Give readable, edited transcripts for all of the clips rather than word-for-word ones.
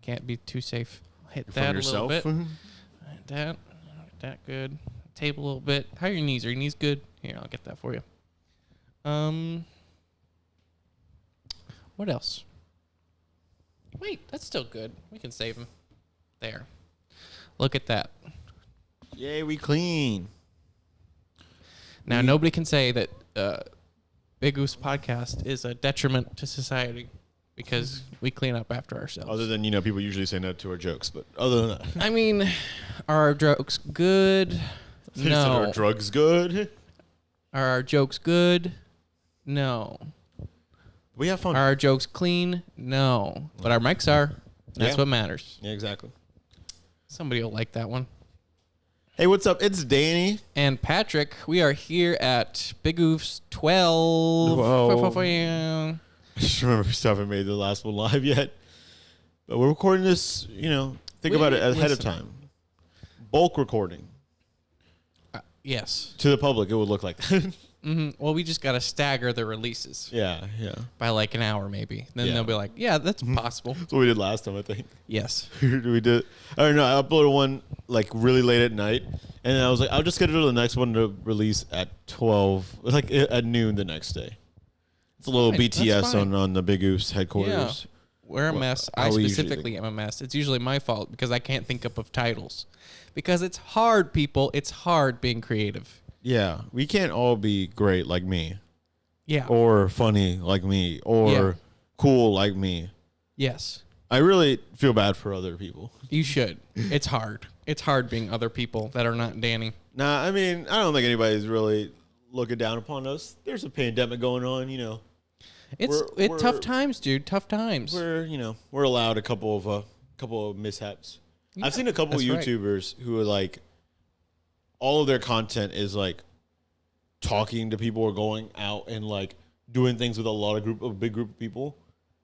Can't be too safe. Hit From that yourself? a little bit. That good. Table a little bit. How are your knees? Are your knees good? Here, I'll get that for you. What else? Wait, that's still good. We can save him. There. Look at that. Yay, we clean. Now, nobody can say that Bigoofs podcast is a detriment to society because we clean up after ourselves. Other than, people usually say no to our jokes, but other than that. I mean, are our jokes good? No. Are our drugs good? Are our jokes good? No. We have fun. Are our jokes clean? No. But our mics are. That's what matters. Yeah, exactly. Somebody will like that one. Hey, what's up? It's Danny. And Patrick. We are here at Bigoofs 12. Whoa. I just remember we still haven't made the last one live yet. But we're recording this, think about it ahead of time. Bulk recording. Yes. To the public, it would look like that. Well, we just got to stagger the releases. Yeah. By like an hour, maybe. Then they'll be like, yeah, that's possible. That's what we did last time, I think. Yes. We did. I don't know. I uploaded one like really late at night. And then I was like, I'll just schedule the next one to release at 12, like at noon the next day. It's a little BTS on the Bigoofs headquarters. Yeah. We're a mess. I specifically am a mess. It's usually my fault because I can't think up of titles. Because it's hard, people. It's hard being creative. Yeah. We can't all be great like me. Yeah. Or funny like me. Or cool like me. Yes. I really feel bad for other people. You should. It's hard. It's hard being other people that are not Danny. Nah, I mean, I don't think anybody's really looking down upon us. There's a pandemic going on, It's tough times, dude. Tough times. We're allowed a couple of mishaps. Yeah, I've seen a couple of YouTubers who are like, all of their content is like talking to people or going out and like doing things with a big group of people,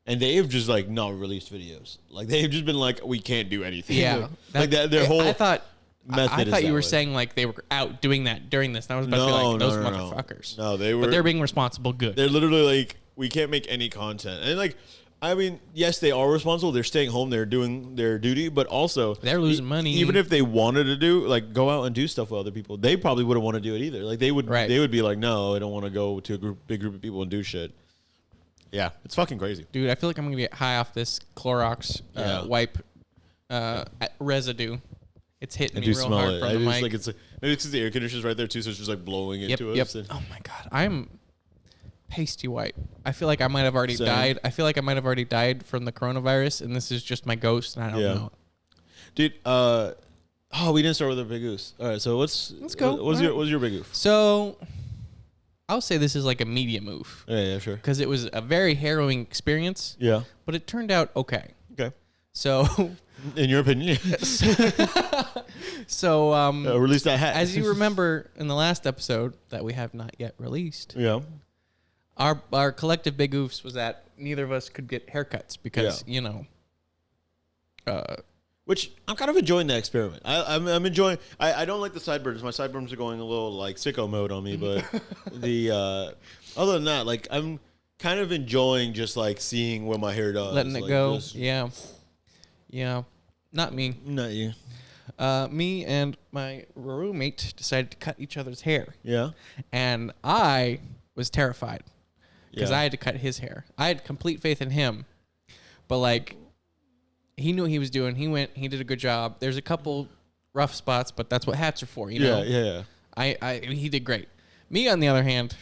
and they've just like not released videos. Like they've just been like, we can't do anything. Yeah, like that. Their whole I thought you were way. saying like they were out doing that during this, and I was about to be like, those motherfuckers. No, they were. But they're being responsible. Good. They're literally like, we can't make any content, and like. I mean, yes, they are responsible. They're staying home. They're doing their duty, but also they're losing money. Even if they wanted to go out and do stuff with other people, they probably wouldn't want to do it either. Like they would be like, no, I don't want to go to a big group of people and do shit. Yeah, it's fucking crazy, dude. I feel like I'm gonna get high off this Clorox wipe residue. It's hitting me real hard from the mic. Maybe it's because the air conditioner's right there too, so it's just like blowing into us. Yep. Oh my god, I'm pasty white. I feel like I might have already died. I feel like I might have already died from the coronavirus, and this is just my ghost, and I don't know. Dude, we didn't start with a big goose. All right, so let's go. What's your big goof? So, I'll say this is like a media move. Yeah, sure. Because it was a very harrowing experience. Yeah. But it turned out okay. Okay. So, in your opinion. So, release that hat. As you remember in the last episode that we have not yet released. Yeah. Our collective big oofs was that neither of us could get haircuts because, which I'm kind of enjoying that experiment. I'm enjoying. I don't like the sideburns. My sideburns are going a little like sicko mode on me. But other than that, like I'm kind of enjoying just like seeing where my hair does. Letting it go. Yeah. Not me. Not you. Me and my roommate decided to cut each other's hair. Yeah. And I was terrified. Because I had to cut his hair. I had complete faith in him. But, like, he knew what he was doing. He did a good job. There's a couple rough spots, but that's what hats are for, you know? Yeah. He did great. Me, on the other hand,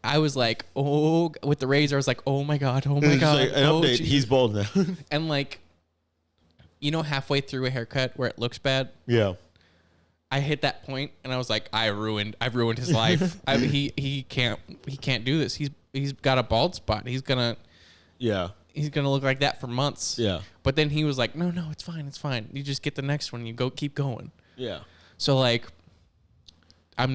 I was like, with the razor, I was like, oh, my God. Like, an update, he's bald now. And, like, halfway through a haircut where it looks bad? Yeah. I hit that point and I was like, I've ruined his life. He can't do this. He's got a bald spot. He's gonna look like that for months. Yeah. But then he was like, no, it's fine. You just get the next one. You keep going. Yeah. So like, I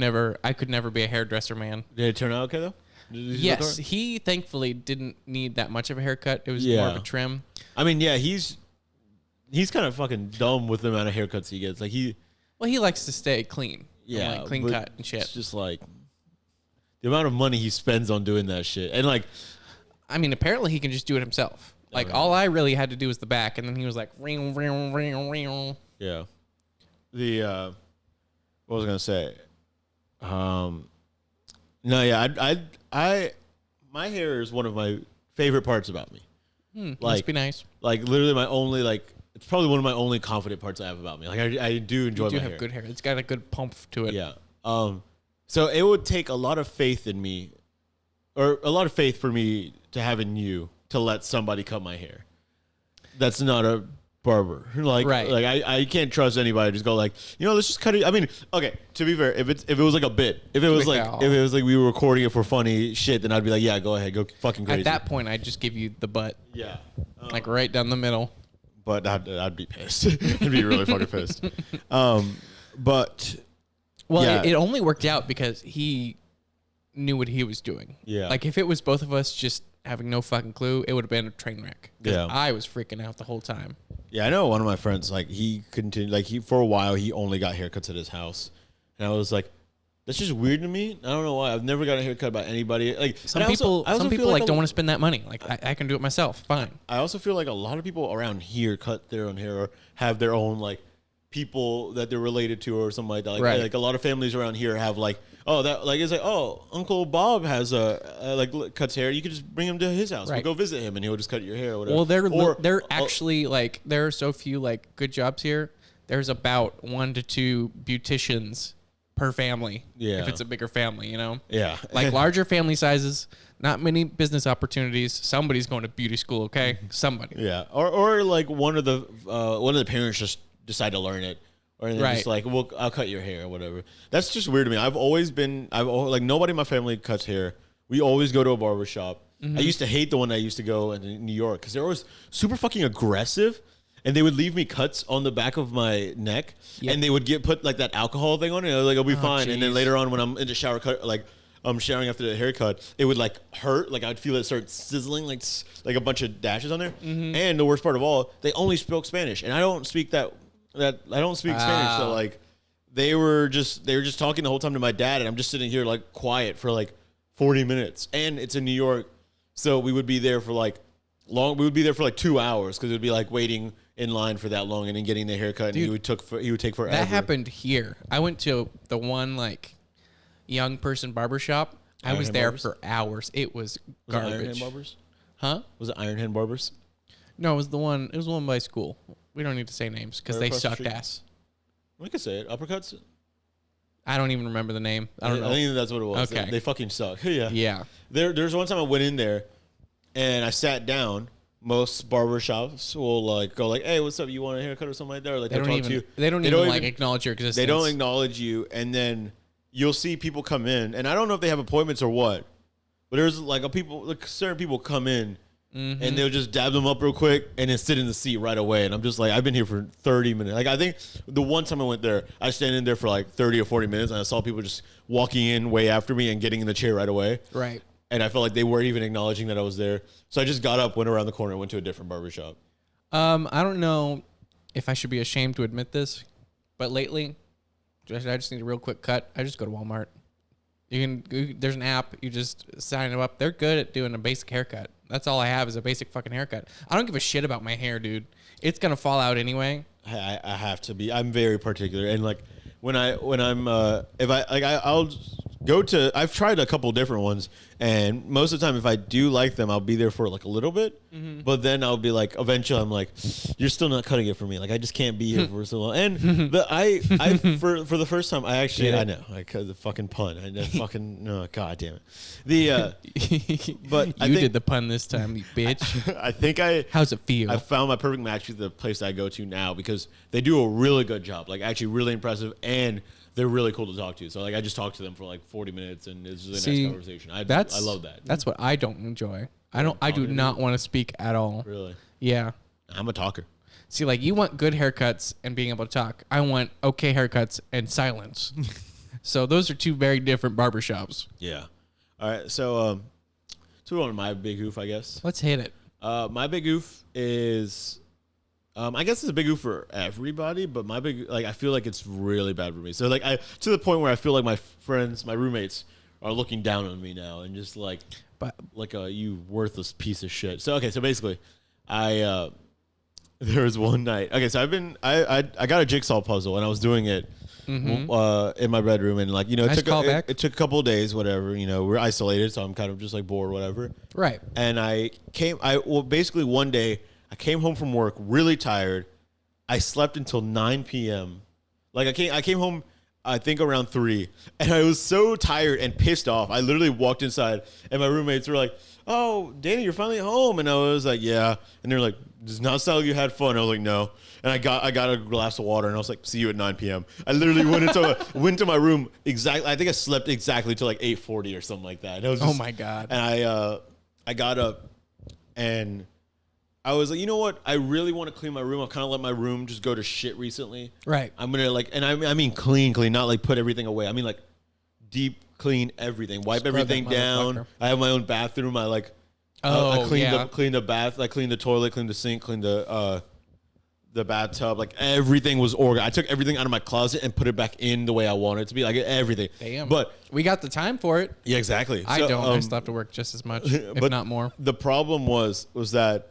could never be a hairdresser, man. Did it turn out okay though? Yes. He thankfully didn't need that much of a haircut. It was more of a trim. I mean, yeah, he's kind of fucking dumb with the amount of haircuts he gets. Like he likes to stay clean. Yeah. Like clean cut and shit. It's just like the amount of money he spends on doing that shit. And like, I mean, apparently he can just do it himself. Like all I really had to do was the back, and then he was like, ring, ring, ring, ring. Yeah. The what was I gonna say? No, yeah, I my hair is one of my favorite parts about me. Like, must be nice. Like literally my only it's probably one of my only confident parts I have about me. Like I do enjoy my hair. You do have good hair. It's got a good pump to it. Yeah. So it would take a lot of faith in me, or a lot of faith for me to have in you to let somebody cut my hair. That's not a barber. Like I can't trust anybody to just go like, let's just cut it. I mean, okay, to be fair, if it was like a bit, if it was like we were recording it for funny shit, then I'd be like, yeah, go ahead, go fucking crazy. At that point, I'd just give you the butt. Yeah. Like right down the middle. But I'd be pissed. I'd be really fucking pissed. But well, yeah. It only worked out because he knew what he was doing. Yeah. Like if it was both of us just having no fucking clue, it would have been a train wreck. Yeah. I was freaking out the whole time. Yeah, I know one of my friends, like he continued, like for a while he only got haircuts at his house, and I was like, that's just weird to me. I don't know why. I've never got a haircut by anybody. Like some people like don't want to spend that money. Like I can do it myself. Fine. I also feel like a lot of people around here cut their own hair or have their own like people that they're related to or something like that. Like, like a lot of families around here have like, it's like, oh, Uncle Bob has cuts hair. You could just bring him to his house. We'll go visit him and he'll just cut your hair or whatever. Well, they're actually like there are so few like good jobs here. There's about 1 to 2 beauticians per family. Yeah. If it's a bigger family, Yeah. Like larger family sizes, not many business opportunities. Somebody's going to beauty school, okay? Somebody. Yeah. Or like one of the parents just decide to learn it. Or they're just like, well, I'll cut your hair or whatever. That's just weird to me. Nobody in my family cuts hair. We always go to a barber shop. Mm-hmm. I used to hate the one I used to go in New York because they were always super fucking aggressive. And they would leave me cuts on the back of my neck. Yep. And they would put like that alcohol thing on it. And I was like, I'll be fine. Geez. And then later on when I'm in the shower, I'm showering after the haircut, it would like hurt. Like I'd feel it start sizzling, like a bunch of dashes on there. Mm-hmm. And the worst part of all, they only spoke Spanish. And I don't speak I don't speak Spanish, so like they were just talking the whole time to my dad, and I'm just sitting here like quiet for like 40 minutes. And it's in New York, so we would be there for like 2 hours because it would be like waiting in line for that long and then getting the haircut. Dude, and he would take forever. That happened here. I went to the one like young person barbershop. I was there for hours. It was garbage. Was it Iron Hand Barbers? Huh? Was it Iron Hand Barbers? No, it was the one by school. We don't need to say names because they sucked ass. We could say it. Uppercuts? I don't even remember the name. I don't know. I think that's what it was. Okay. They fucking suck. Yeah. Yeah. There's one time I went in there and I sat down. Most barbershops will like go like, hey, what's up? You want a haircut or something like that? Or like they don't even like acknowledge your existence. They don't acknowledge you, and then you'll see people come in, and I don't know if they have appointments or what, but there's like certain people come in. Mm-hmm. And they'll just dab them up real quick and then sit in the seat right away. And I'm just like, I've been here for 30 minutes. Like, I think the one time I went there, I stand in there for like 30 or 40 minutes and I saw people just walking in way after me and getting in the chair right away. Right. And I felt like they weren't even acknowledging that I was there. So I just got up, went around the corner, and went to a different barbershop. I don't know if I should be ashamed to admit this, but lately, I just need a real quick cut. I just go to Walmart. There's an app. You just sign them up. They're good at doing a basic haircut. That's all I have is a basic fucking haircut. I don't give a shit about my hair, dude. It's gonna fall out anyway. I have to be. I'm very particular, and like I'll go to. I've tried a couple different ones, and most of the time, if I do like them, I'll be there for like a little bit. Mm-hmm. But then I'll be like, eventually, I'm like, you're still not cutting it for me. Like I just can't be here for so long. And for the first time, I know, like the fucking pun. God damn it. But you did the pun this time, you bitch. I think How's it feel? I found my perfect match with the place I go to now because they do a really good job. Like actually, really impressive and. They're really cool to talk to. So like I just talked to them for like 40 minutes and it's just a nice conversation. I love that. That's what I don't enjoy. I do not want to speak at all. Really? Yeah. I'm a talker. See, like you want good haircuts and being able to talk. I want okay haircuts and silence. So those are two very different barbershops. Yeah. All right. So on to my big oof, I guess. Let's hit it. My big oof is I guess it's a big oof for everybody, but my big, like, I feel like it's really bad for me. So, like, to the point where I feel like my friends, my roommates, are looking down on me now and just like, you worthless piece of shit. So, okay, so basically, there was one night. Okay, so I got a jigsaw puzzle and I was doing it in my bedroom, and like it took a couple of days, whatever. We're isolated, so I'm kind of just like bored, whatever. Right. And basically one day I came home from work really tired. I slept until 9 p.m. Like I came home, I think around 3, and I was so tired and pissed off. I literally walked inside, and my roommates were like, "Oh, Danny, you're finally home." And I was like, "Yeah." And they're like, "Does not sound like you had fun." I was like, "No." And I got a glass of water, and I was like, "See you at 9 p.m." I literally went to my room exactly. I think I slept exactly till like 8:40 or something like that. And I was oh my God. And I got up, and I was like, you know what? I really want to clean my room. I've kind of let my room just go to shit recently. Right. I'm gonna and I mean clean, not like put everything away. I mean like deep clean everything, wipe everything down. I have my own bathroom. I like. I cleaned the bath. I cleaned the toilet, cleaned the sink, cleaned the bathtub. Like everything was organized. I took everything out of my closet and put it back in the way I wanted it to be. Like everything. Damn. But we got the time for it. Yeah, exactly. I don't. I still have to work just as much, if not more. The problem was that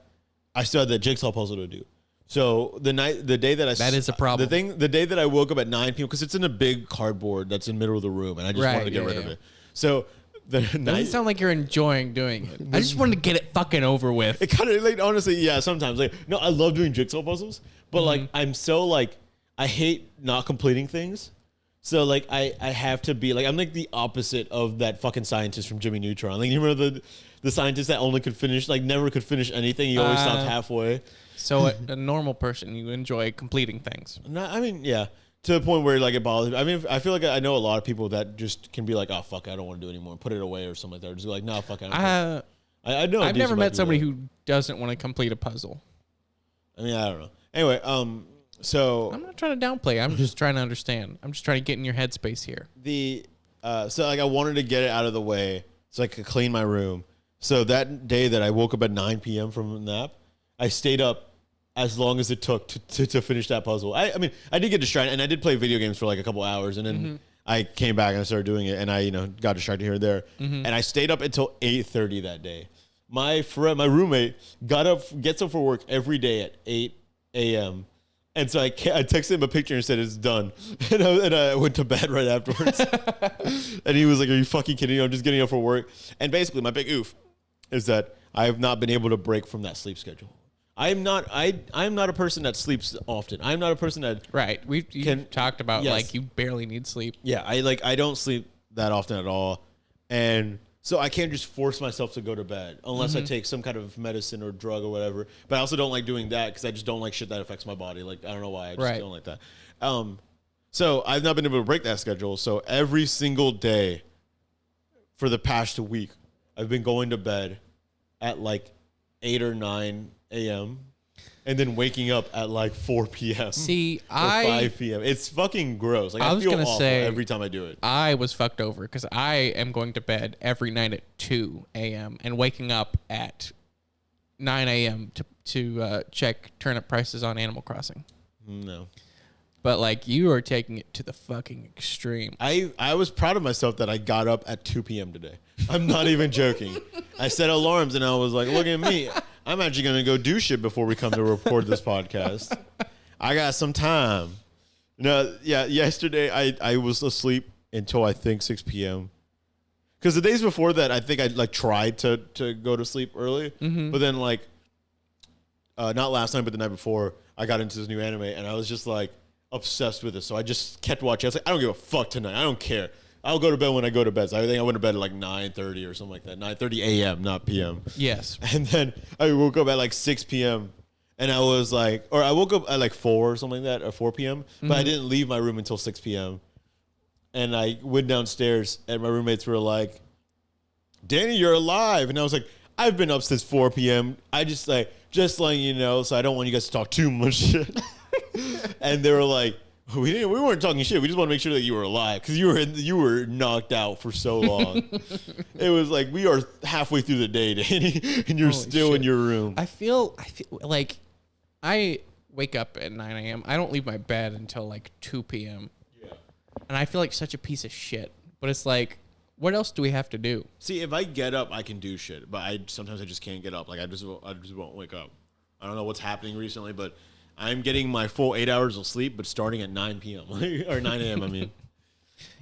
I still had that jigsaw puzzle to do. So the day that that is a problem. The day that I woke up at 9 p.m. because it's in a big cardboard that's in the middle of the room, and I just wanted to get rid of it. So. Doesn't sound like you're enjoying doing it. I just wanted to get it fucking over with. It kind of like honestly, yeah. Sometimes like no, I love doing jigsaw puzzles, but like I'm so like I hate not completing things. So like I have to be like I'm like the opposite of that fucking scientist from Jimmy Neutron. Like you remember the scientist that only could finish never could finish anything. He always stopped halfway. So a normal person, you enjoy completing things. No, I mean yeah. To the point where like it bothers me. I mean, I feel like I know a lot of people that just can be like, "Oh fuck, I don't want to do it anymore," and put it away or something like that. Or just be like, "No, fuck, I don't." I know. I've never met somebody who doesn't want to complete a puzzle. I mean, I don't know. Anyway, so I'm not trying to downplay. I'm just trying to understand. I'm just trying to get in your headspace here. So like I wanted to get it out of the way so I could clean my room. So that day that I woke up at 9 p.m. from a nap, I stayed up as long as it took to finish that puzzle. I mean, I did get distracted, and I did play video games for like a couple hours, and then I came back and I started doing it, and I got distracted here and there, and I stayed up until 8:30 that day. My roommate gets up for work every day at 8 a.m. And so I texted him a picture and said it's done, and I went to bed right afterwards. And he was like, "Are you fucking kidding me? I'm just getting up for work." And basically, my big oof is that I have not been able to break from that sleep schedule. I'm not a person that sleeps often. I'm not a person that right. We've talked about like you barely need sleep. Yeah, I don't sleep that often at all, and so I can't just force myself to go to bed unless I take some kind of medicine or drug or whatever. But I also don't like doing that because I just don't like shit that affects my body. Like I don't know why I just don't like that. So I've not been able to break that schedule. So every single day for the past week, I've been going to bed at like 8 or 9 a.m. and then waking up at like 4 p.m. See, or 5 p.m. It's fucking gross. Like I feel awful every time I do it. I was fucked over because I am going to bed every night at 2 a.m. and waking up at 9 a.m. to check turnip prices on Animal Crossing. No. But like you are taking it to the fucking extreme. I was proud of myself that I got up at 2 p.m. today. I'm not even joking. I set alarms and I was like, look at me. I'm actually going to go do shit before we come to record this podcast. I got some time. No, yeah, yesterday I was asleep until I think 6 p.m. Because the days before that, I think I like tried to go to sleep early. But then like, not last night, but the night before, I got into this new anime and I was just like obsessed with it. So I just kept watching. I was like, I don't give a fuck tonight. I don't care. I'll go to bed when I go to bed. So I think I went to bed at like 9:30 or something like that. 9:30 a.m., not p.m. Yes. And then I woke up at like 6 p.m. And I was like, or I woke up at like 4 or something like that, or 4 p.m. But I didn't leave my room until 6 p.m. And I went downstairs and my roommates were like, Danny, you're alive. And I was like, I've been up since 4 p.m. I just letting you know, so I don't want you guys to talk too much shit. And they were like, we weren't talking shit. We just want to make sure that you were alive because you were knocked out for so long. It was like we are halfway through the day, Danny, and you're still in your room. I feel like I wake up at 9 a.m. I don't leave my bed until like 2 p.m. Yeah, and I feel like such a piece of shit. But it's like, what else do we have to do? See, if I get up, I can do shit, but sometimes I just can't get up. Like I just won't wake up. I don't know what's happening recently, but I'm getting my full 8 hours of sleep, but starting at 9 p.m. or 9 a.m. I mean,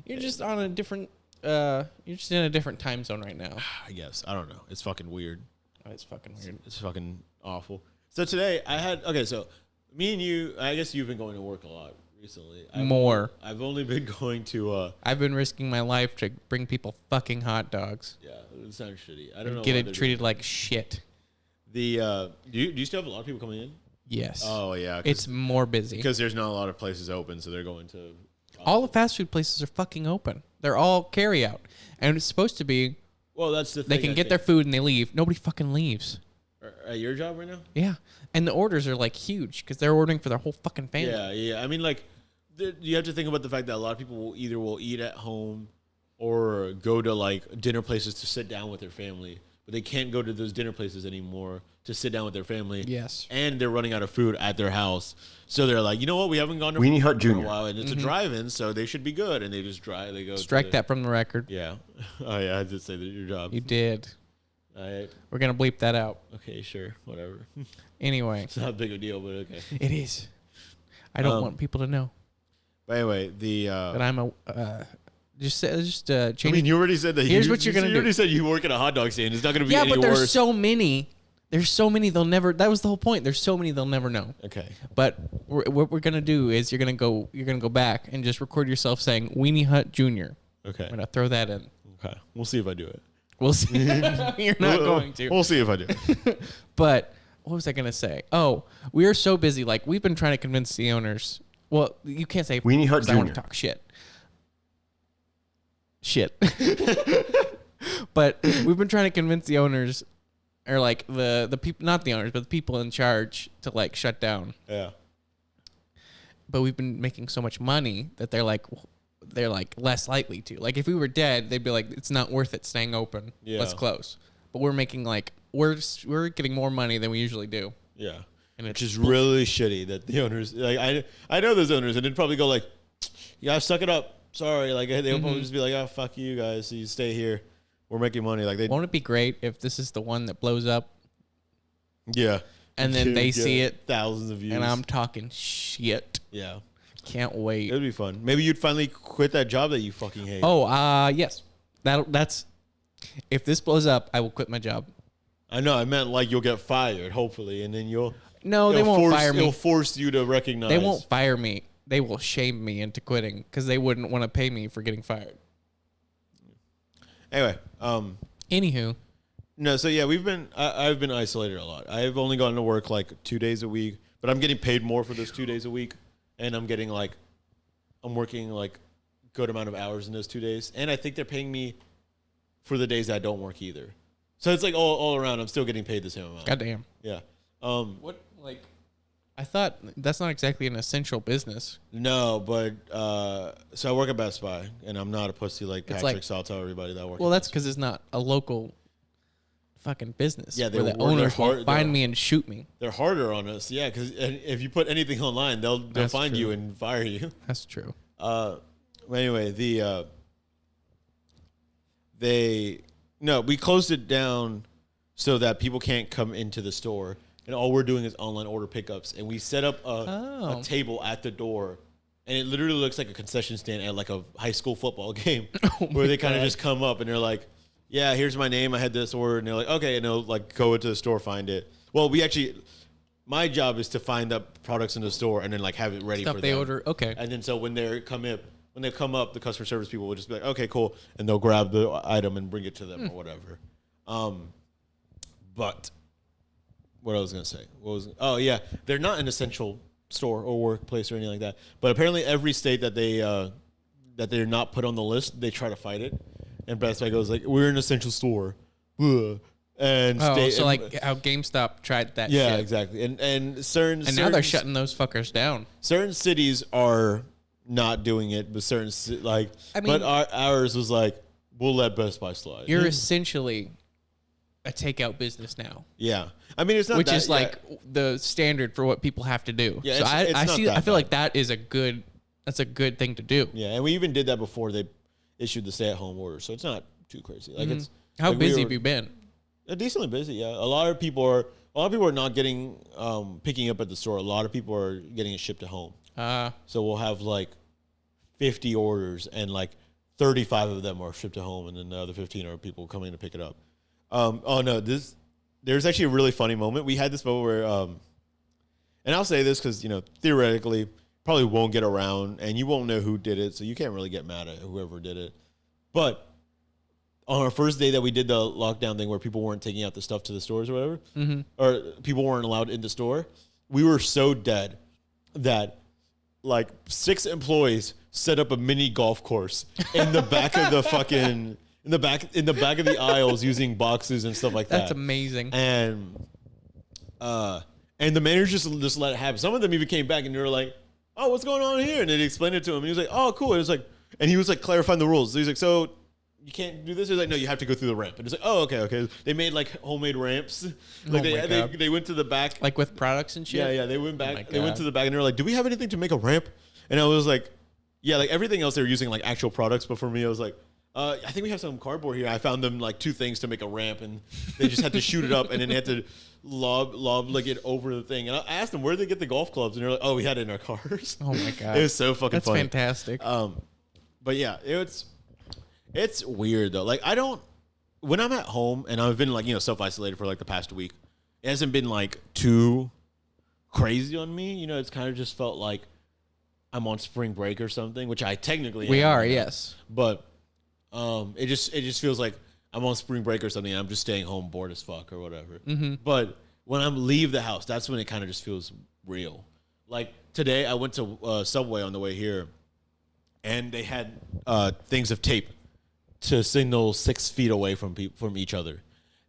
you're just on a different. You're just in a different time zone right now. I guess I don't know. It's fucking weird. Oh, it's fucking weird. It's fucking awful. So today I had So me and you. I guess you've been going to work a lot recently. I've only been going to. I've been risking my life to bring people fucking hot dogs. Yeah, it sounds shitty. I don't know. Get it treated like shit. Do you still have a lot of people coming in? Yes. Oh yeah. It's more busy because there's not a lot of places open, so they're going to. All the fast food places are fucking open. They're all carry out, and it's supposed to be. Well, that's the thing. They can get their food and they leave. Nobody fucking leaves. At your job right now? Yeah, and the orders are like huge because they're ordering for their whole fucking family. Yeah. I mean, like, you have to think about the fact that a lot of people will eat at home or go to like dinner places to sit down with their family, but they can't go to those dinner places anymore to sit down with their family. Yes, and they're running out of food at their house, so they're like, you know what? We haven't gone to Weenie Hut for a Jr. while, and it's a drive-in, so they should be good. And they just drive. They go strike that from the record. Yeah. Oh yeah, I did say that your job. You did. We're gonna bleep that out. Okay, sure, whatever. Anyway, it's not a big a deal, but okay. It is. I don't want people to know. But anyway, but I'm a just change. I mean, you already said that. Here's what you're gonna do. You already said you work at a hot dog stand. It's not gonna be yeah, any but there's worse. so many. There's so many they'll never. That was the whole point. There's so many they'll never know. Okay. But what we're gonna do is you're gonna go back and just record yourself saying Weenie Hut Jr. Okay. I'm gonna throw that in. Okay. We'll see if I do it. We'll see. You're not going to. We'll see if I do it. But what was I gonna say? Oh, we are so busy. Like we've been trying to convince the owners. Well, you can't say Weenie Hut Jr. I want to talk shit. But we've been trying to convince the owners, or like the people, not the owners, but the people in charge to like shut down. Yeah. But we've been making so much money that they're like less likely to. Like if we were dead, they'd be like, it's not worth it staying open. Yeah. Let's close. But we're making like we're getting more money than we usually do. Yeah. And which is really shitty that the owners, like I know those owners, and they'd probably go like, yeah, suck it up. Sorry. Like they'll probably just be like, oh, fuck you guys. So you stay here. We're making money. Like won't it be great if this is the one that blows up? Yeah. And then they see it. Thousands of views. And I'm talking shit. Yeah. Can't wait. It would be fun. Maybe you'd finally quit that job that you fucking hate. Oh, yes. That's if this blows up, I will quit my job. I know. I meant like you'll get fired, hopefully, and then you'll. No, they won't fire me. It'll force you to recognize. They won't fire me. They will shame me into quitting because they wouldn't want to pay me for getting fired. Anyway, anywho. No, so yeah, I've been isolated a lot. I've only gone to work like 2 days a week, but I'm getting paid more for those 2 days a week, and I'm working like good amount of hours in those 2 days, and I think they're paying me for the days I don't work either. So it's like all around, I'm still getting paid the same amount. Goddamn. Yeah. What like? I thought that's not exactly an essential business. No, but so I work at Best Buy, and I'm not a pussy like Patrick. So I'll tell everybody that I work. Well, that's because it's not a local fucking business. Yeah, where the owners will find me and shoot me. They're harder on us. Yeah, because if you put anything online, they'll find you and fire you. That's true. Anyway, we closed it down so that people can't come into the store. And all we're doing is online order pickups. And we set up a table at the door. And it literally looks like a concession stand at like a high school football game where they kind of just come up and they're like, yeah, here's my name. I had this order. And they're like, okay. And they'll like go into the store, find it. Well, my job is to find the products in the store and then like have it ready for them. They order. Okay. And then so when they come up, the customer service people will just be like, okay, cool. And they'll grab the item and bring it to them or whatever. But what I was going to say they're not an essential store or workplace or anything like that. But apparently every state that they're not put on the list, they try to fight it. And Best Buy goes like, we're an essential store. Ugh. And like how GameStop tried that yeah, shit. Exactly. And now they're shutting those fuckers down. Certain cities are not doing it, but but ours was like, we'll let Best Buy slide. You're essentially a takeout business now. Yeah. I mean, it's not which is like the standard for what people have to do. Yeah, so I feel like that's a good thing to do. Yeah, and we even did that before they issued the stay-at-home order, so it's not too crazy. Like it's how busy have you been? Decently busy. Yeah, a lot of people are a lot of people are not getting picking up at the store. A lot of people are getting it shipped to home. So we'll have like 50 orders and like 35 of them are shipped to home, and then the other 15 are people coming to pick it up. Oh no, there's actually a really funny moment. We had this moment where, and I'll say this because, theoretically probably won't get around and you won't know who did it, so you can't really get mad at whoever did it. But on our first day that we did the lockdown thing where people weren't taking out the stuff to the stores or whatever, or people weren't allowed in the store, we were so dead that like 6 employees set up a mini golf course in the back of the fucking in the back of the aisles using boxes and stuff like that. That's amazing. And the managers just let it happen. Some of them even came back and they were like, "Oh, what's going on here?" And they explained it to him. And he was like, "Oh, cool." And he was like clarifying the rules. So he's like, "So you can't do this?" He's like, "No, you have to go through the ramp." And it's like, "Oh, okay." They made like homemade ramps. Like they went to the back, like with products and shit. Yeah. They went back. They went to the back and they were like, "Do we have anything to make a ramp?" And I was like, "Yeah." Like everything else, they were using like actual products. But for me, I was like, I think we have some cardboard here. I found them like 2 things to make a ramp, and they just had to shoot it up, and then they had to lob like it over the thing. And I asked them where did they get the golf clubs, and they're like, "Oh, we had it in our cars." Oh my god, it was so fucking funny. That's fantastic. But yeah, it's weird though. Like when I'm at home and I've been like self-isolated for like the past week, it hasn't been like too crazy on me. It's kind of just felt like I'm on spring break or something, which I technically we am, are, yes. But it just feels like I'm on spring break or something. And I'm just staying home bored as fuck or whatever. But when I leave the house, that's when it kind of just feels real. Like today, I went to Subway on the way here, and they had things of tape to signal 6 feet away from each other,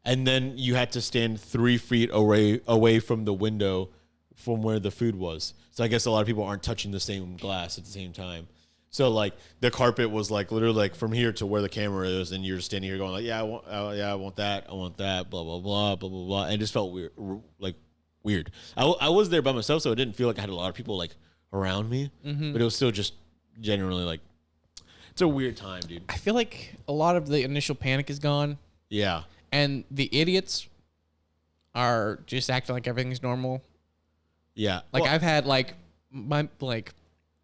and then you had to stand 3 feet away from the window from where the food was. So I guess a lot of people aren't touching the same glass at the same time. So like the carpet was like literally like from here to where the camera is, and you're just standing here going like, I want that, blah blah blah blah blah blah, and it just felt weird. I was there by myself, so it didn't feel like I had a lot of people like around me, but it was still just generally like it's a weird time, dude. I feel like a lot of the initial panic is gone. Yeah, and the idiots are just acting like everything's normal. Yeah, like I've had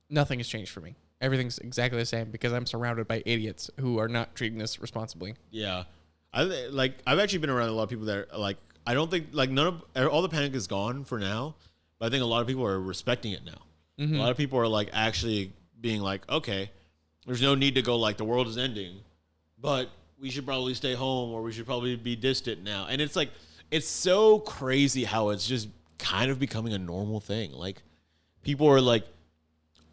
nothing has changed for me. Everything's exactly the same because I'm surrounded by idiots who are not treating this responsibly. Yeah. I've actually been around a lot of people that are like, I don't think like all the panic is gone for now, but I think a lot of people are respecting it now. A lot of people are like actually being like, okay, there's no need to go like the world is ending, but we should probably stay home or we should probably be distant now. And it's like, it's so crazy how it's just kind of becoming a normal thing. Like people are like,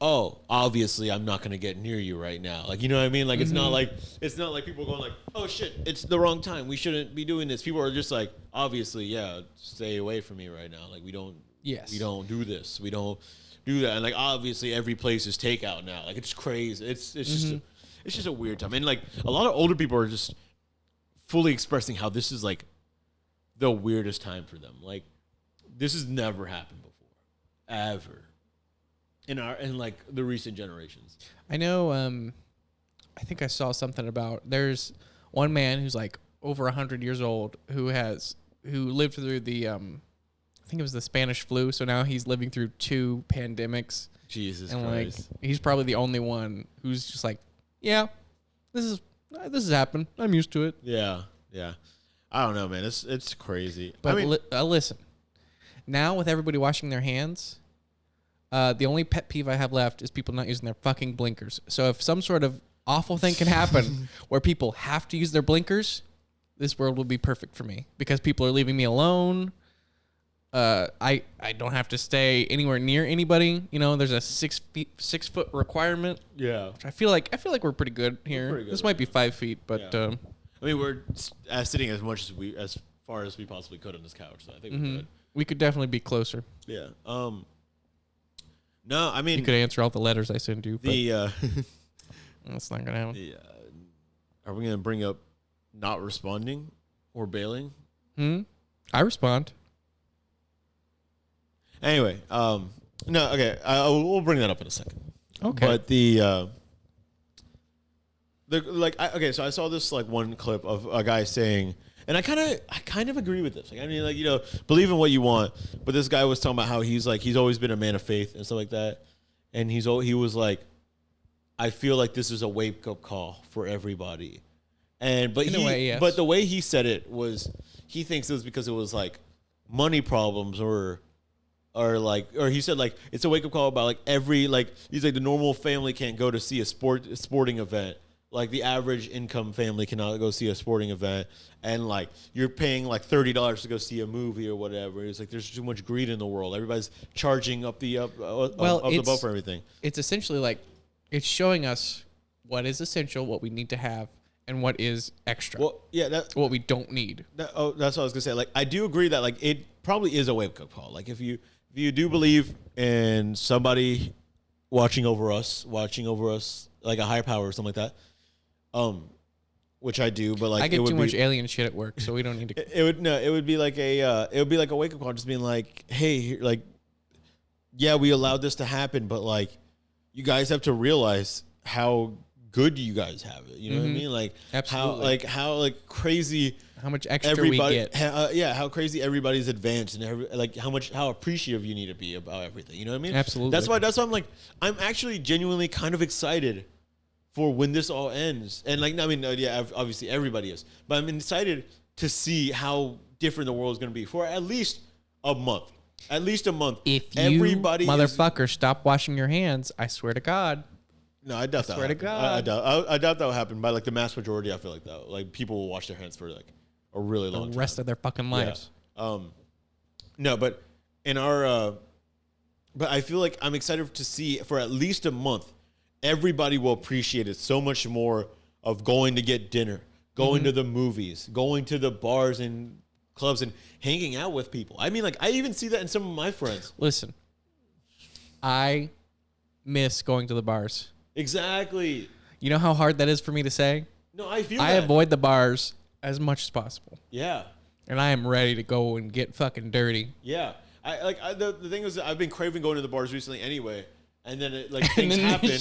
oh, obviously I'm not going to get near you right now. Like, you know what I mean? Like, it's not like people going like, oh shit, it's the wrong time. We shouldn't be doing this. People are just like, obviously, yeah, stay away from me right now. Like we don't do this. We don't do that. And like, obviously every place is takeout now. Like it's crazy. It's just a weird time. And like a lot of older people are just fully expressing how this is like the weirdest time for them. Like this has never happened before, ever. In like the recent generations. I know I think I saw something about there's one man who's like over 100 years old who lived through the I think it was the Spanish flu, so now he's living through 2 pandemics. Jesus and Christ. Like he's probably the only one who's just like, yeah, this has happened. I'm used to it. Yeah. I don't know, man. It's crazy. But I mean, listen. Now with everybody washing their hands, the only pet peeve I have left is people not using their fucking blinkers. So if some sort of awful thing can happen where people have to use their blinkers, this world will be perfect for me because people are leaving me alone. I don't have to stay anywhere near anybody. There's a 6 foot requirement. Yeah. Which I feel like we're pretty good here. Pretty good, this might be 5 feet, but yeah. I mean, we're sitting as far as we possibly could on this couch, so I think we're good. We could definitely be closer. Yeah. No, I mean... You could answer all the letters I send you, but that's not going to happen. Are we going to bring up not responding or bailing? I respond. Anyway, no, okay. We'll bring that up in a second. Okay. But so I saw this like one clip of a guy saying, And I kind of agree with this. Like, I mean, like, you know, believe in what you want. But this guy was talking about how he's always been a man of faith and stuff like that. And he was like, I feel like this is a wake up call for everybody. But the way he said it was, he thinks it was because it was like money problems or he said like it's a wake up call about like he's like the normal family can't go to see a sporting event. Like the average income family cannot go see a sporting event, and like you're paying like $30 to go see a movie or whatever. It's like there's too much greed in the world. Everybody's charging up the boat for everything. It's essentially like it's showing us what is essential, what we need to have, and what is extra. Well, yeah, that's what we don't need. That's what I was gonna say. Like I do agree that like it probably is a wake up call. Like if you do believe in somebody watching over us, like a higher power or something like that. Which I do, but like I get too much alien shit at work, so we don't need to. It would be like a wake up call, just being like, hey, like, yeah, we allowed this to happen, but like, you guys have to realize how good you guys have it. You know what I mean? Like, absolutely. how crazy, how much extra we get. How crazy everybody's advanced and how appreciative you need to be about everything. You know what I mean? Absolutely. That's why I'm actually genuinely kind of excited for when this all ends. And like, I mean, yeah, obviously everybody is, but I'm excited to see how different the world is going to be for at least a month. If you motherfucker stop washing your hands, I swear to God. No, I doubt that. Swear to God. I doubt that will happen. By like the mass majority, I feel like that. Like people will wash their hands for like a really long time. The rest of their fucking lives. Yeah. No, but in our, but I feel like I'm excited to see for at least a month. Everybody will appreciate it so much more of going to get dinner, going to the movies, going to the bars and clubs and hanging out with people. I mean, like, I even see that in some of my friends. Listen, I miss going to the bars. Exactly. You know how hard that is for me to say? No, I feel I avoid the bars as much as possible. Yeah. And I am ready to go and get fucking dirty. Yeah. The thing is that I've been craving going to the bars recently anyway. And then things happen,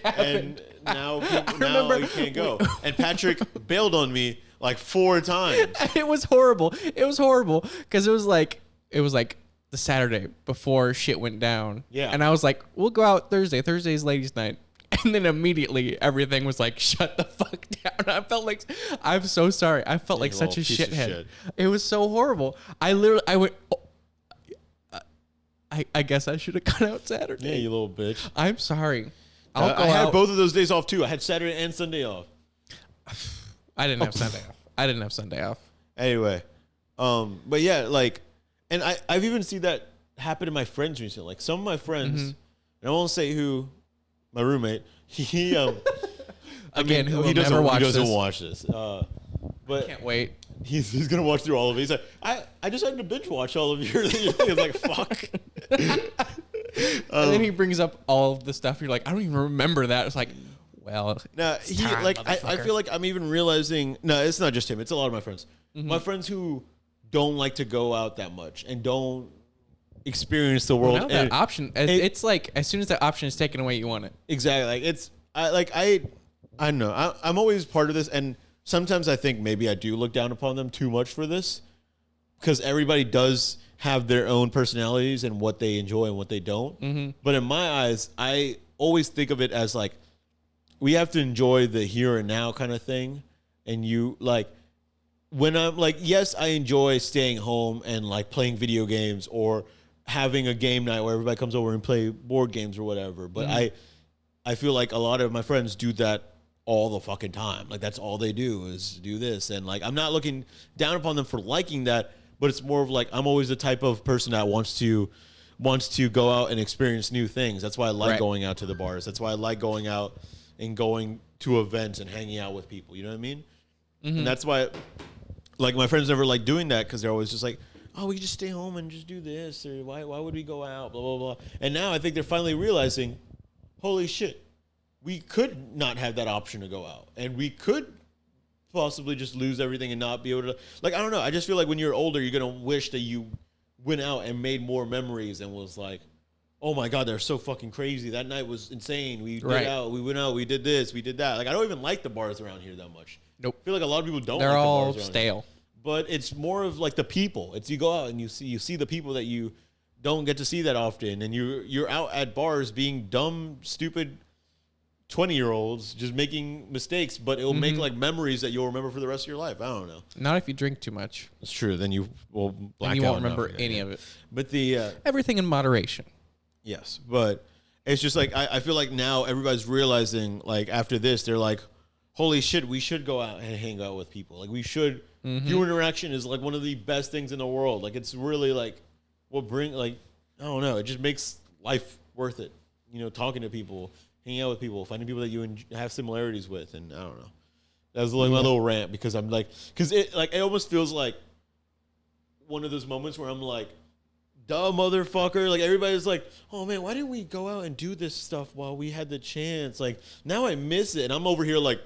and now you can't go. And Patrick bailed on me like 4 times. It was horrible. Because it was like the Saturday before shit went down. Yeah. And I was like, we'll go out Thursday. Thursday's ladies' night. And then immediately everything was like, shut the fuck down. I felt like, I'm so sorry. I felt like such a shithead. It was so horrible. I went. I guess I should have gone out Saturday. Yeah, you little bitch. I'm sorry. I had both of those days off too. I had Saturday and Sunday off. I didn't have Sunday off. Anyway, but yeah, like, and I've even seen that happen to my friends recently. Like some of my friends, and I won't say who, my roommate. He again, he doesn't watch this. But can't wait. He's gonna watch through all of it. He's like, I just had to binge watch all of your. He's like, fuck. And then he brings up all of the stuff. You're like, I don't even remember that. It's like, well, I feel like I'm even realizing. No, it's not just him. It's a lot of my friends. My friends who don't like to go out that much and don't experience the world. Well, now that option, it's like as soon as that option is taken away, you want it. Exactly. Like I don't know. I'm always part of this, and sometimes I think maybe I do look down upon them too much for this, because everybody does have their own personalities and what they enjoy and what they don't. But in my eyes, I always think of it as like, we have to enjoy the here and now kind of thing. And you like, when I'm like, yes, I enjoy staying home and like playing video games or having a game night where everybody comes over and play board games or whatever. But I feel like a lot of my friends do that all the fucking time. Like that's all they do is do this. And like, I'm not looking down upon them for liking that, but it's more of like, I'm always the type of person that wants to go out and experience new things. That's why I like going out to the bars. That's why I like going out and going to events and hanging out with people. You know what I mean? And that's why, like, my friends never like doing that, because they're always just like, oh, we just stay home and just do this, or why would we go out, blah, blah, blah. And now I think they're finally realizing, holy shit, we could not have that option to go out, and we could possibly just lose everything and not be able to, like, I don't know. I just feel like when you're older, you're going to wish that you went out and made more memories and was like, oh my God, they're so fucking crazy. That night was insane. We went out, we did this, we did that. Like, I don't even like the bars around here that much. Nope. I feel like a lot of people don't. They're like all the bars stale. but it's more of like the people. It's you go out and you see the people that you don't get to see that often, and you're out at bars being dumb, stupid 20-year-olds just making mistakes, but it'll make like memories that you'll remember for the rest of your life. I don't know. Not if you drink too much. That's true. Then you will black out. And you won't remember any of it. But the everything in moderation. yes, but it's just like I feel like now everybody's realizing, like, after this, they're like, holy shit, we should go out and hang out with people. Like, we should. Human interaction is like one of the best things in the world. Like, it's really like what bring, like, I don't know, it just makes life worth it. You know, talking to people, hanging out with people, finding people that you have similarities with, and I don't know. That was like my little rant, because I'm like, because it almost feels like one of those moments where I'm like, duh, motherfucker. Like, everybody's like, oh man, why didn't we go out and do this stuff while we had the chance? Like, now I miss it. And I'm over here like,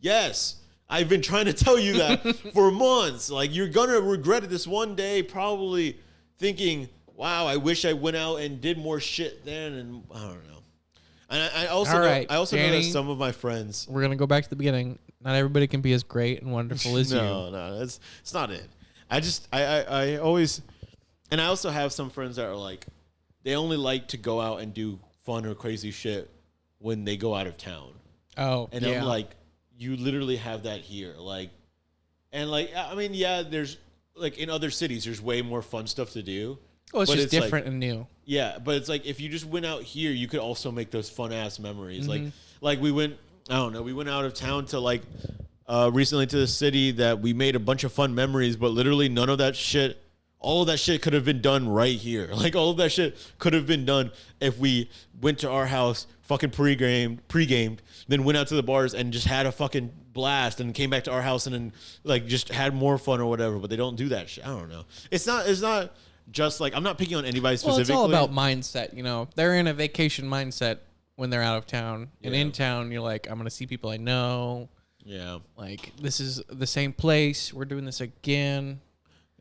yes, I've been trying to tell you that for months. Like, you're going to regret it this one day, probably thinking, wow, I wish I went out and did more shit then. And I don't know. And I also know that some of my friends. We're going to go back to the beginning. Not everybody can be as great and wonderful as you. No, it's not it. I always. And I also have some friends that are like, they only like to go out and do fun or crazy shit when they go out of town. Oh, and I'm like, you literally have that here. Like, and like, I mean, yeah, there's like in other cities, there's way more fun stuff to do. Oh, it's just different and new. Yeah, but it's like, if you just went out here, you could also make those fun ass memories. Like we went, I don't know, we went out of town to like, recently to the city that we made a bunch of fun memories, but literally none of that shit. All of that shit could have been done right here. Like, all of that shit could have been done if we went to our house, fucking pre-gamed, then went out to the bars and just had a fucking blast, and came back to our house and then like just had more fun or whatever. But they don't do that shit. I don't know. It's not just like, I'm not picking on anybody specifically. Well, it's all about mindset. You know, they're in a vacation mindset when they're out of town, and in town, you're like, I'm gonna see people I know. Yeah. Like, this is the same place. We're doing this again.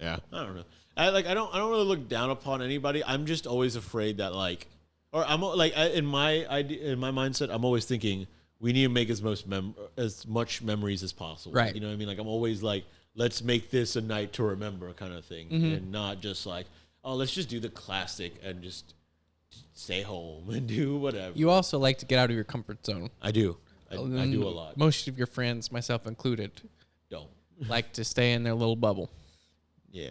Yeah. I don't know. I don't really look down upon anybody. I'm just always afraid that like, or I'm like, in my mindset, I'm always thinking we need to make as much memories as possible. Right. You know what I mean? Like, I'm always like, let's make this a night to remember kind of thing, and not just like, oh, let's just do the classic and just stay home and do whatever. You also like to get out of your comfort zone. I do. I do a lot. Most of your friends, myself included, don't like to stay in their little bubble. Yeah.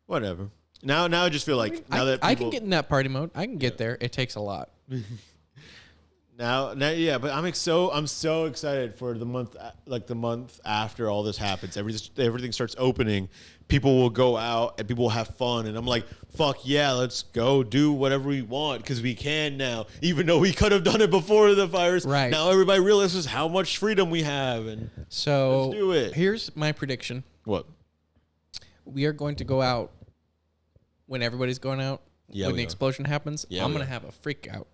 Whatever. Now I just feel like I can get in that party mode. I can get there. It takes a lot. now, yeah, but I'm so excited for the month, like the month after all this happens. Everything starts opening. People will go out and people will have fun, and I'm like, fuck yeah, let's go do whatever we want, because we can now. Even though we could have done it before the virus, right? Now everybody realizes how much freedom we have, and so let's do it. Here's my prediction. What? We are going to go out when everybody's going out. Yeah, when the explosion happens, yeah, I'm going to have a freak out.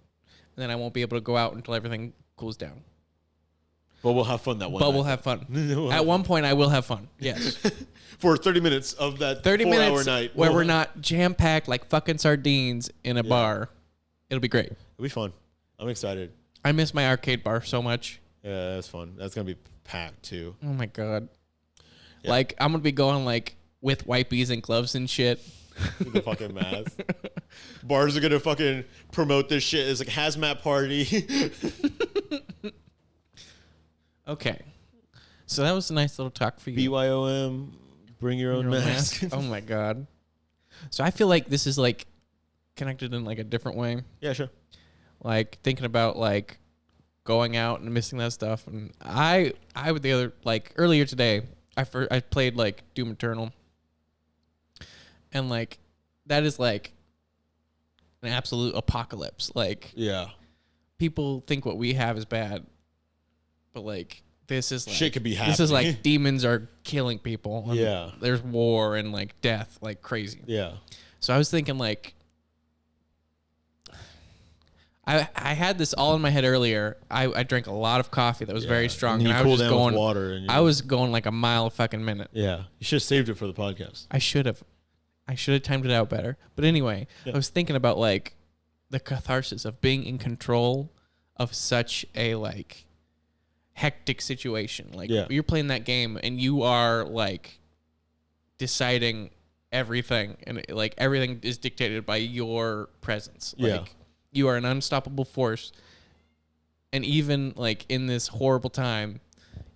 And then I won't be able to go out until everything cools down. But we'll have fun that one night. We'll have fun. At one point, I will have fun. Yes. For 30 minutes of that 4-hour night. Where we're not jam-packed like fucking sardines in a bar. It'll be great. It'll be fun. I'm excited. I miss my arcade bar so much. Yeah, that's fun. That's going to be packed, too. Oh, my God. Yeah. Like, I'm going to be going, like, with wipies and gloves and shit. The fucking mask. Bars are gonna fucking promote this shit as like a hazmat party. Okay. So that was a nice little talk for you. BYOM, bring your own mask. Oh my God. So I feel like this is like connected in like a different way. Yeah, sure. Like thinking about like going out and missing that stuff. And I would earlier today, I played like Doom Eternal. And, like, that is, like, an absolute apocalypse. Like, yeah, people think what we have is bad. But, like, this is, like... shit could be happening. This is, like, demons are killing people. Yeah. There's war and, like, death, like, crazy. Yeah. So I was thinking, like... I had this all in my head earlier. I drank a lot of coffee that was very strong. And I was just going... water. And I was going, like, a mile a fucking minute. Yeah. You should have saved it for the podcast. I should have timed it out better. But anyway, I was thinking about like the catharsis of being in control of such a like hectic situation. Like you're playing that game and you are like deciding everything, and like everything is dictated by your presence. Like you are an unstoppable force, and even like in this horrible time,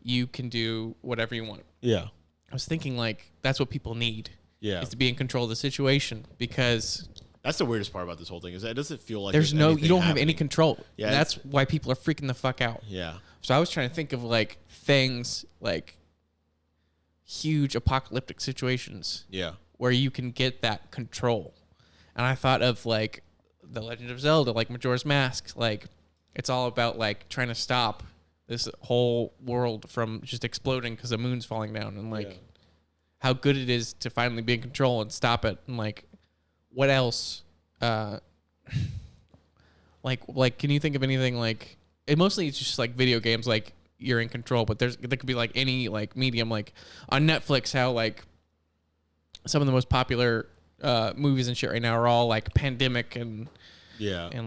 you can do whatever you want. Yeah. I was thinking like that's what people need. Yeah. Is to be in control of the situation, because that's the weirdest part about this whole thing is that it doesn't feel like you don't have any control. Yeah. And that's why people are freaking the fuck out. Yeah. So I was trying to think of like things like huge apocalyptic situations. Yeah. Where you can get that control. And I thought of like The Legend of Zelda, like Majora's Mask. Like it's all about like trying to stop this whole world from just exploding because the moon's falling down, and like how good it is to finally be in control and stop it. And like what else? Like can you think of anything like it mostly it's just like video games, like you're in control, but there could be like any like medium, like on Netflix, how like some of the most popular movies and shit right now are all like pandemic and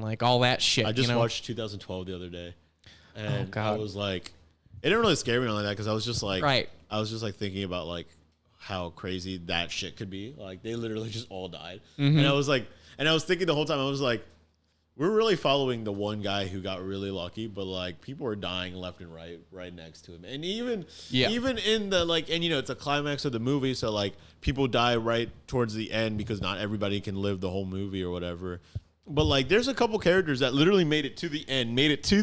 like all that shit. I just watched 2012 the other day, and I was like, it didn't really scare me like that because I was just like, I was just like thinking about like how crazy that shit could be. Like they literally just all died, Mm-hmm. and I was like, and I was thinking the whole time I was like, we're really following the one guy who got really lucky, but like people are dying left and right next to him. And even in the like, and it's a climax of the movie. So like people die right towards the end because not everybody can live the whole movie or whatever. But like there's a couple characters that literally made it to the end, made it to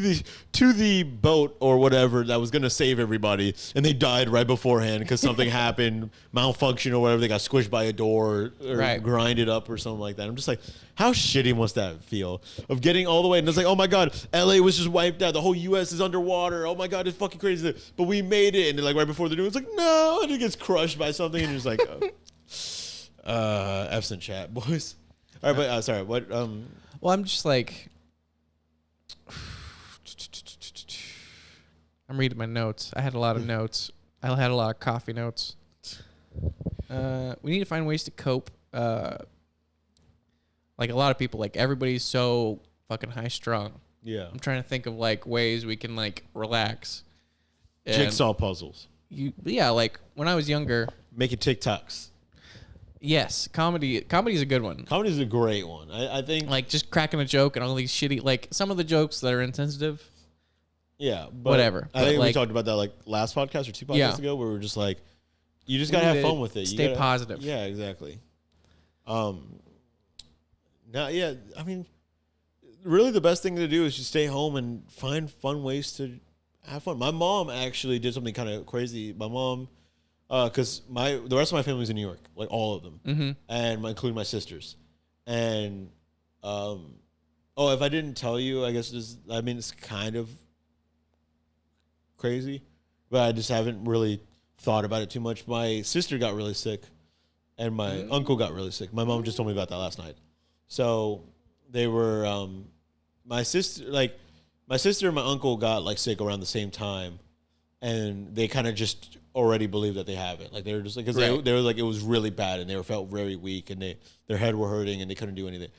the boat or whatever that was going to save everybody. And they died right beforehand because something happened, malfunction or whatever. They got squished by a door or grinded up or something like that. I'm just like, how shitty must that feel of getting all the way? And it's like, oh my God, LA was just wiped out. The whole US is underwater. Oh my God, it's fucking crazy. But we made it. And then like right before the news, it's like, no, and it gets crushed by something. And you're just like, F's in chat, boys. All right, but sorry, what? Well, I'm just like, I'm reading my notes. I had a lot of notes. I had a lot of coffee notes. We need to find ways to cope. Like a lot of people, like everybody's so fucking high strung. Yeah. I'm trying to think of like ways we can like relax. And jigsaw puzzles. Like when I was younger, making TikToks. Yes, comedy is a good one. Comedy is a great one. I think like just cracking a joke and all these shitty, like some of the jokes that are insensitive. Yeah, but whatever. I think we talked about that like last podcast or 2 podcasts ago, where we were just like, you just gotta have fun with it. Stay positive. Yeah, exactly. Now, yeah, I mean, really the best thing to do is just stay home and find fun ways to have fun. My mom actually did something kind of crazy. My mom. Because the rest of my family's in New York, like all of them, and including my sisters, and if I didn't tell you, I guess it's kind of crazy, but I just haven't really thought about it too much. My sister got really sick, and my uncle got really sick. My mom just told me about that last night. So they were my sister and my uncle got like sick around the same time, and they kind of just already believe that they have it. Like they were just like, because they were like, it was really bad and they felt very weak and their head were hurting and they couldn't do anything.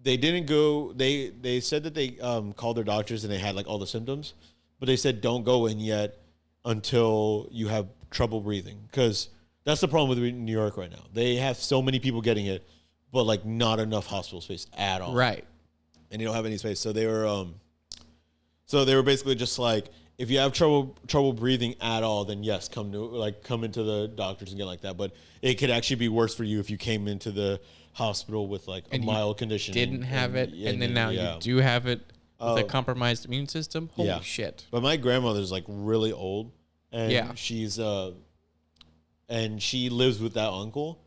They didn't go, they said that they called their doctors and they had like all the symptoms, but they said don't go in yet until you have trouble breathing. Because that's the problem with New York right now. They have so many people getting it, but like not enough hospital space at all. Right. And you don't have any space. So they were basically just like, if you have trouble breathing at all, then yes, come into the doctors and get like that. But it could actually be worse for you if you came into the hospital with like a mild condition. Didn't have it, and then now you do have it with a compromised immune system. Holy shit! But my grandmother's like really old, and she's and she lives with that uncle.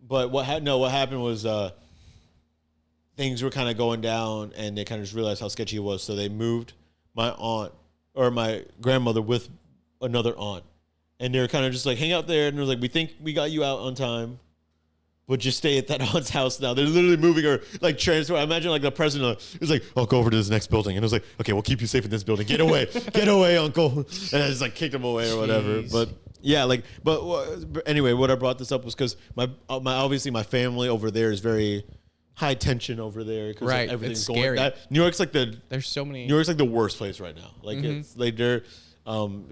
But what happened was things were kind of going down, and they kind of just realized how sketchy it was, so they moved my grandmother with another aunt. And they're kind of just like, hang out there. And they're like, we think we got you out on time, but just stay at that aunt's house now. They're literally moving her, like, transfer. I imagine, like, the president is like, oh, go over to this next building. And it was like, okay, we'll keep you safe in this building. Get away. Get away, uncle. And I just, like, kicked him away or whatever. But, yeah, like, but anyway, what I brought this up was because obviously my family over there is very high tension over there. Right. Everything's it's going. scary. New York's like there's so many. New York's like the worst place right now. Like it's like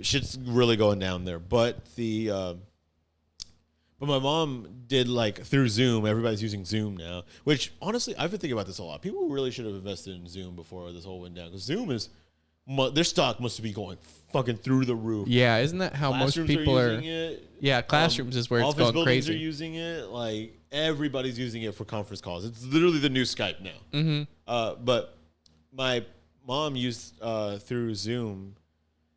shit's really going down there. But But my mom did like through Zoom. Everybody's using Zoom now, which honestly, I've been thinking about this a lot. People really should have invested in Zoom before this whole went down, because Zoom is their stock must be going fucking through the roof. Yeah, isn't that how most people are using it. Yeah, classrooms is where it's Office going buildings crazy. are using it. Like everybody's using it for conference calls. It's literally the new Skype now. But my mom used through Zoom.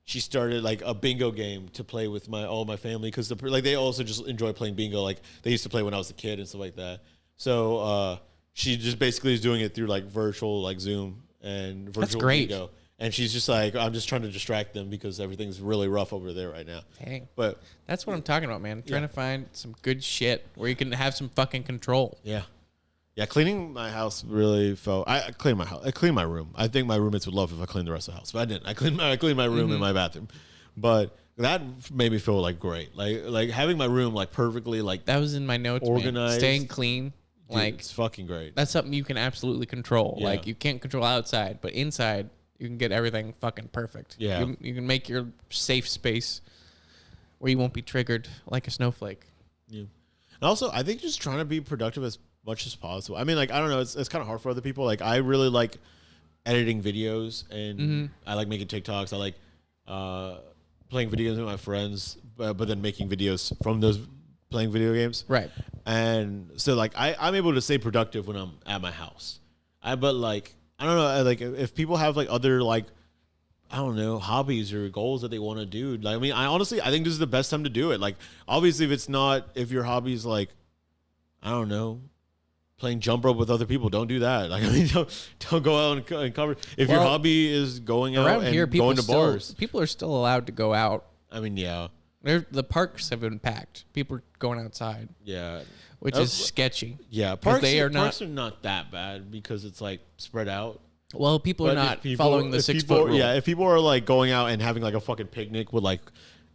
She started like a bingo game to play with all my family, because like they also just enjoy playing bingo. Like they used to play when I was a kid and stuff like that. So she just basically is doing it through like virtual, like Zoom and virtual That's great. bingo. And she's just like, I'm just trying to distract them because everything's really rough over there right now. Dang. But that's what I'm talking about, man. Trying to find some good shit where you can have some fucking control. Yeah. Yeah, cleaning my house really felt. I cleaned my house. I cleaned my room. I think my roommates would love if I cleaned the rest of the house, but I didn't. I cleaned my room and my bathroom, but that made me feel like great. Like having my room like perfectly like That was in my notes. organized, man. Staying clean, Dude, like it's fucking great. that's something you can absolutely control. Yeah. Like you can't control outside, but inside you can get everything fucking perfect. Yeah. You can make your safe space where you won't be triggered like a snowflake. Yeah. And also, I think just trying to be productive as much as possible. I mean, like, I don't know. It's kind of hard for other people. Like, I really like editing videos, and I like making TikToks. I like playing video games with my friends, but then making videos from those playing video games. Right. And so, like, I'm able to stay productive when I'm at my house. But, like, I don't know. Like, if people have, like, other, like, I don't know, hobbies or goals that they want to do. Like, I mean, I think this is the best time to do it. Like, obviously, if your hobby's, like, I don't know, playing jump rope with other people, don't do that. Like, I mean, don't go out and cover. If your hobby is going out Around and here, going to bars, people are still allowed to go out. I mean, yeah, The parks have been packed. People are going outside, yeah, which is sketchy. yeah. Parks are not that bad because it's like spread out. Well, people are not following the 6 foot rule. Yeah, if people are like going out and having like a fucking picnic with like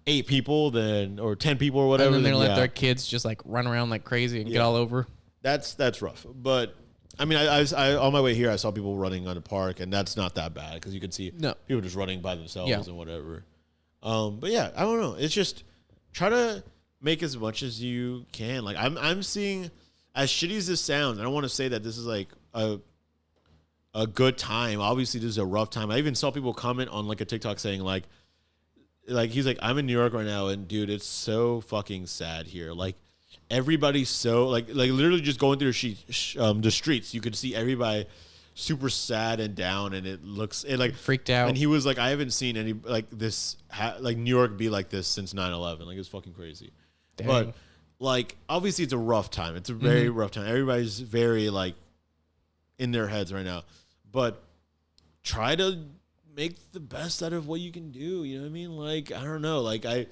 8 people, or 10 people or whatever, and then they let their kids just like run around like crazy and get all over. That's rough. But I mean, I on my way here, I saw people running on the park, and that's not that bad because you can see people just running by themselves and whatever. But yeah, I don't know. It's just try to make as much as you can. Like I'm seeing, as shitty as this sounds, I don't want to say that this is like a good time. Obviously, this is a rough time. I even saw people comment on like a TikTok saying like he's like, I'm in New York right now, and dude, it's so fucking sad here. Like everybody's so like literally just going through the streets, you could see everybody super sad and down, and it like freaked out. And he was like, I haven't seen any like this like New York be like this since 9/11. Like it's fucking crazy. Dang. But like obviously it's a rough time. It's a very rough time. Everybody's very like in their heads right now. But try to make the best out of what you can do. You know what I mean? Like, I don't know. Like I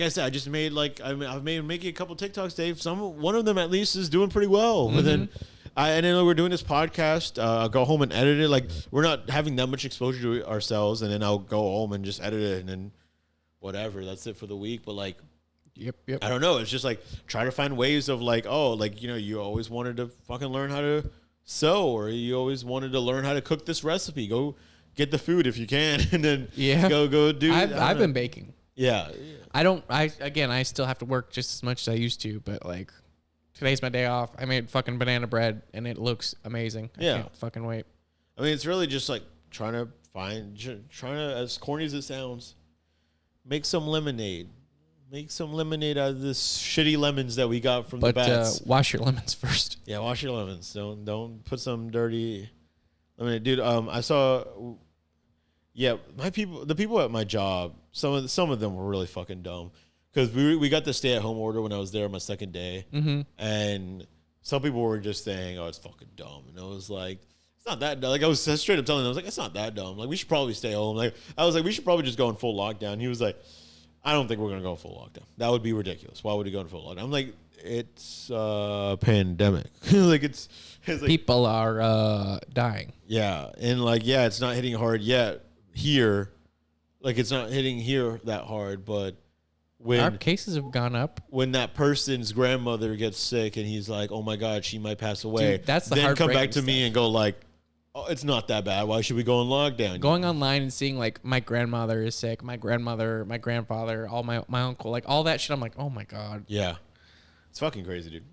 said, I just made I've made making a couple TikToks, Dave. One of them at least is doing pretty well. But then we're doing this podcast. I'll go home and edit it. Like we're not having that much exposure to ourselves, and then I'll go home and just edit it, and then whatever. That's it for the week. But like, yep. I don't know. It's just like try to find ways of like, oh, like you always wanted to fucking learn how to sew, or you always wanted to learn how to cook this recipe. Go get the food if you can, and then go do. I've been baking. Yeah. I still have to work just as much as I used to, but like today's my day off. I made fucking banana bread and it looks amazing. I can't fucking wait. I mean, it's really just like trying to, as corny as it sounds, make some lemonade. Make some lemonade out of this shitty lemons that we got from the bats. Wash your lemons first. Yeah, wash your lemons. Don't put some dirty lemonade. Dude, I saw the people at my job, some of them were really fucking dumb. Because we got the stay-at-home order when I was there on my second day. And some people were just saying, oh, it's fucking dumb. And I was like, it's not that dumb. Like, I was straight up telling them, I was like, it's not that dumb. Like, we should probably stay home. Like, I was like, we should probably just go in full lockdown. He was like, I don't think we're going to go full lockdown. That would be ridiculous. Why would we go in full lockdown? I'm like, it's a pandemic. like, it's like, people are dying. Yeah. And, like, yeah, it's not hitting hard yet here. Like, it's not hitting here that hard, but when our cases have gone up, when that person's grandmother gets sick and he's like, oh my God, she might pass away. Dude, that's the then come back to stuff. me and go like, oh, it's not that bad. Why should we go in lockdown? Going online and seeing like my grandmother is sick, my grandmother, my grandfather, all my uncle, like all that shit. I'm like, oh my God. Yeah. It's fucking crazy, dude.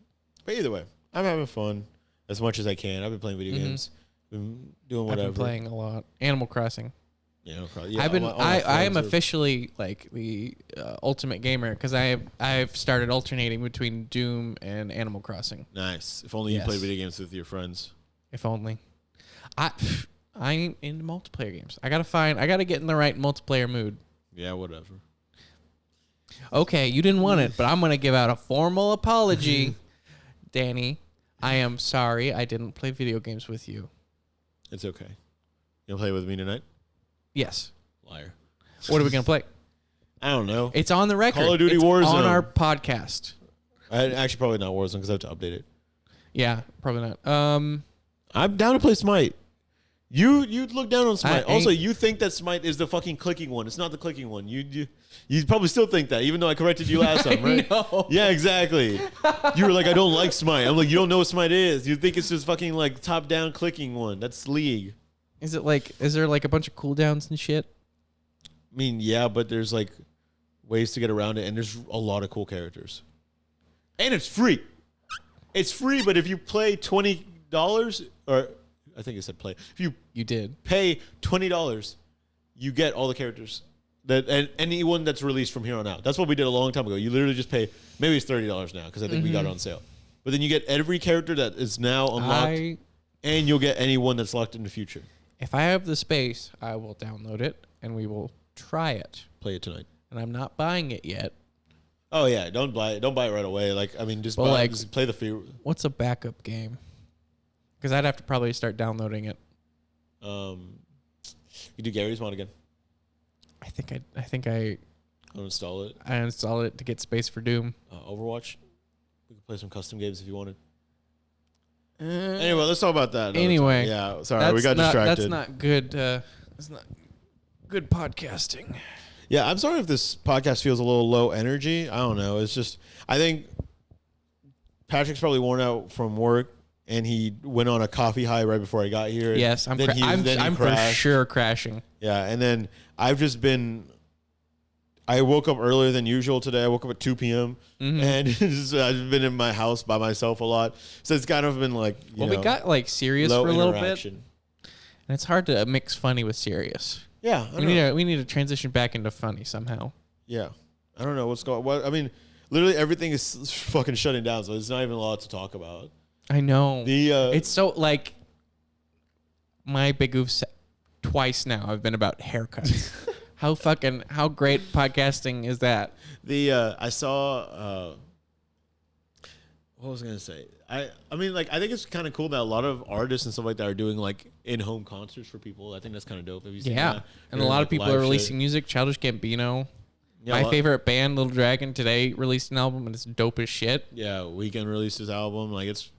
But either way, I'm having fun as much as I can. I've been playing video games, been doing whatever. I've been playing a lot. Animal Crossing. Yeah, I am officially like the ultimate gamer because I've started alternating between Doom and Animal Crossing. Nice. If only you play video games with your friends. If only. I ain't into multiplayer games. I gotta get in the right multiplayer mood. Yeah, whatever. Okay, you didn't want it, but I'm gonna give out a formal apology, Danny. I am sorry I didn't play video games with you. It's okay. You'll play with me tonight? Yes. Liar. What are we gonna play? I don't know. It's on the record. Call of Duty Warzone on our podcast. Actually, probably not Warzone because I have to update it. Yeah, probably not. I'm down to play Smite. You look down on Smite. Also, you think that Smite is the fucking clicking one. It's not the clicking one. You probably still think that, even though I corrected you last time, right? No. Yeah, exactly. You were like, I don't like Smite. I'm like, you don't know what Smite is. You think it's just fucking like top down clicking one. That's League. Is there like a bunch of cooldowns and shit? I mean, yeah, but there's like ways to get around it, and there's a lot of cool characters. And it's free. It's free, but if you play $20, or I think it said play. If you did pay $20, you get all the characters and anyone that's released from here on out. That's what we did a long time ago. You literally just pay. Maybe it's $30 now because I think we got it on sale. But then you get every character that is now unlocked, and you'll get anyone that's locked in the future. If I have the space, I will download it and we will try it. Play it tonight. And I'm not buying it yet. Oh yeah, don't buy it. Don't buy it right away. Like I mean, just play the free. What's a backup game? Because I'd have to probably start downloading it. You do Gary's one again. I think I uninstall it. I installed it to get space for Doom. Overwatch. We could play some custom games if you wanted. Anyway, let's talk about that. Anyway, yeah, sorry, we got distracted. That's not good. That's not good podcasting. Yeah, I'm sorry if this podcast feels a little low energy. I don't know. It's just I think Patrick's probably worn out from work, and he went on a coffee high right before I got here. Yes, I'm for sure crashing. Yeah, and then I've just been. I woke up earlier than usual today. I woke up at 2 p.m. And I've been in my house by myself a lot. So it's kind of been like, you know, we got like serious for a little bit. And it's hard to mix funny with serious. Yeah. We need to transition back into funny somehow. Yeah. I don't know what's going on. I mean, literally everything is fucking shutting down. So there's not even a lot to talk about. I know. It's so like my Bigoofs twice now have been about haircuts. How great podcasting is that? I saw what was I gonna say? I mean, like, I think it's kind of cool that a lot of artists and stuff like that are doing like in-home concerts for people. I think that's kind of dope. Have you seen that? And a lot of people are releasing music. Childish Gambino, my favorite band, Little Dragon, today released an album and it's dope as shit. Yeah, Weeknd released his album. Like it's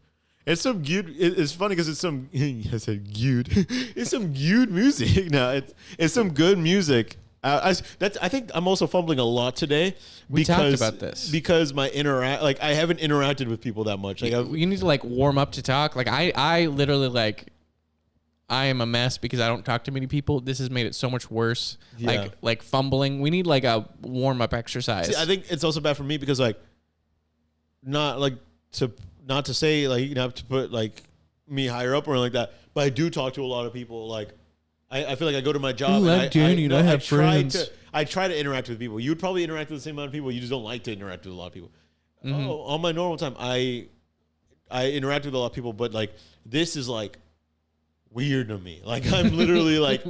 some good. It's funny because it's some. I said good. It's some good music. No, it's some good music. I think I'm also fumbling a lot today. We talked about this because I haven't interacted with people that much. Like you need to like warm up to talk. Like I literally like I am a mess because I don't talk to many people. This has made it so much worse. Yeah. Like fumbling. We need like a warm up exercise. See, I think it's also bad for me because like not to say like you have to put like me higher up or anything like that, but I do talk to a lot of people like. I feel like I go to my job. Ooh, I have friends. I try to interact with people. You would probably interact with the same amount of people. You just don't like to interact with a lot of people. On my normal time, I interact with a lot of people, but like this is like weird to me. Like I'm literally like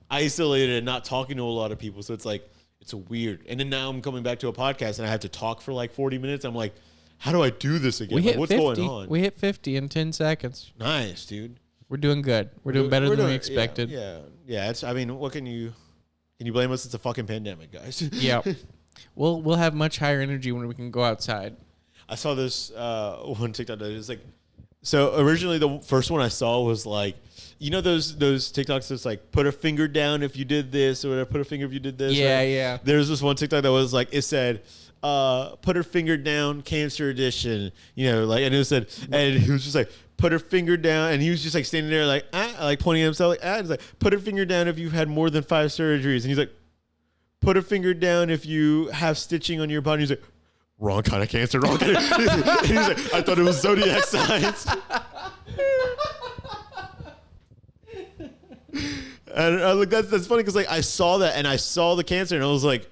isolated and not talking to a lot of people. So it's like it's weird. And then now I'm coming back to a podcast and I have to talk for like 40 minutes. I'm like, how do I do this again? What's going on? We hit 50 in 10 seconds. Nice, dude. We're doing good. We're doing better than we expected. Yeah. I mean, what can you blame us? It's a fucking pandemic, guys. Yeah. We'll have much higher energy when we can go outside. I saw this one TikTok that is like, so originally the first one I saw was like, you know those TikToks that's like put a finger down if you did this or whatever, put a finger if you did this. Yeah, right? yeah. There's this one TikTok that was like, it said, put her finger down, cancer edition. You know, like, and it said, and he was just like, put her finger down, and he was just like standing there like pointing at himself like He's like, put her finger down if you've had more than 5 surgeries, and he's like, put her finger down if you have stitching on your body. He's like, wrong kind of cancer. Wrong kind of. He's like, I thought it was zodiac signs. And I was like, that's funny because like I saw that and I saw the cancer and I was like,